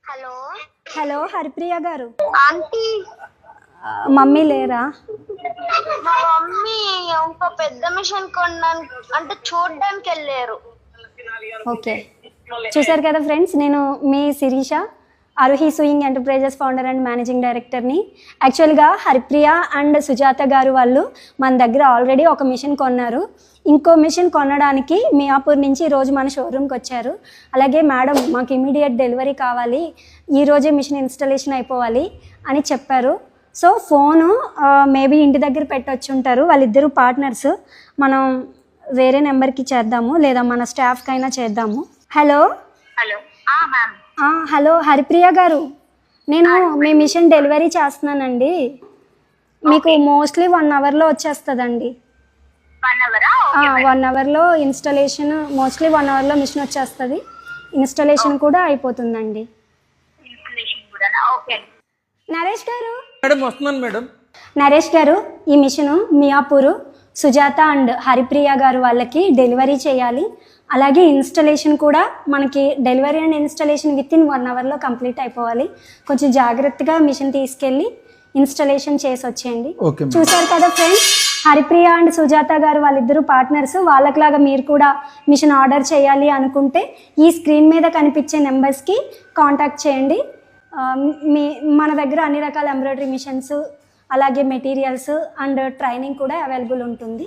Hello hello Haripriya గారు, aunty. Mummy లేరా? మా మమ్మీ ఒక పెద్ద మిషన్ కొనడానికి అంటే చూడడానికి వెళ్ళారు. ఓకే, చూసారు కదా ఫ్రెండ్స్, నేను మీ Sirisha, Aruhi sewing enterprises founder and managing డైరెక్టర్ని. యాక్చువల్గా హరిప్రియ అండ్ సుజాత గారు వాళ్ళు మన దగ్గర ఆల్రెడీ ఒక మిషన్ కొన్నారు. ఇంకో మిషన్ కొనడానికి మియాపూర్ నుంచి ఈరోజు మన షోరూమ్కి వచ్చారు. అలాగే మేడం మాకు ఇమీడియట్ డెలివరీ కావాలి, ఈరోజే మిషన్ ఇన్స్టాలేషన్ అయిపోవాలి అని చెప్పారు. సో ఫోను మేబీ ఇంటి దగ్గర పెట్టొచ్చు ఉంటారు. వాళ్ళిద్దరూ పార్ట్నర్స్. మనం వేరే నెంబర్కి చేద్దాము, లేదా మన స్టాఫ్కి అయినా చేద్దాము. Hello hello ma'am. Hello Haripriya గారు, నేను మీ మిషన్ డెలివరీ చేస్తున్నానండి. మీకు మోస్ట్లీ 1 అవర్లో వచ్చేస్తుందండి. 1 అవరా? 1 అవర్లో ఇన్స్టాలేషన్, మోస్ట్లీ 1 అవర్లో మిషన్ వచ్చేస్తుంది. ఇన్స్టాలేషన్ కూడా అయిపోతుందండి. నరేష్ గారు, మేడం వస్తున్నాను మేడం. నరేష్ గారు, ఈ మిషను మియాపూరు సుజాత అండ్ హరిప్రియ గారు వాళ్ళకి డెలివరీ చేయాలి. అలాగే ఇన్స్టాలేషన్ కూడా మనకి delivery and installation with in 1 అవర్లో కంప్లీట్ అయిపోవాలి. కొంచెం జాగ్రత్తగా మిషన్ తీసుకెళ్ళి ఇన్స్టాలేషన్ చేసి వచ్చేయండి. చూసారు కదా ఫ్రెండ్స్, హరిప్రియ అండ్ సుజాత గారు వాళ్ళిద్దరూ పార్ట్నర్స్. వాళ్ళకిలాగా మీరు కూడా మిషన్ ఆర్డర్ చేయాలి అనుకుంటే ఈ స్క్రీన్ మీద కనిపించే నెంబర్స్కి కాంటాక్ట్ చేయండి. మన దగ్గర అన్ని రకాల ఎంబ్రాయిడరీ మిషన్స్, అలాగే మెటీరియల్స్ అండ్ ట్రైనింగ్ కూడా అవైలబుల్ ఉంటుంది.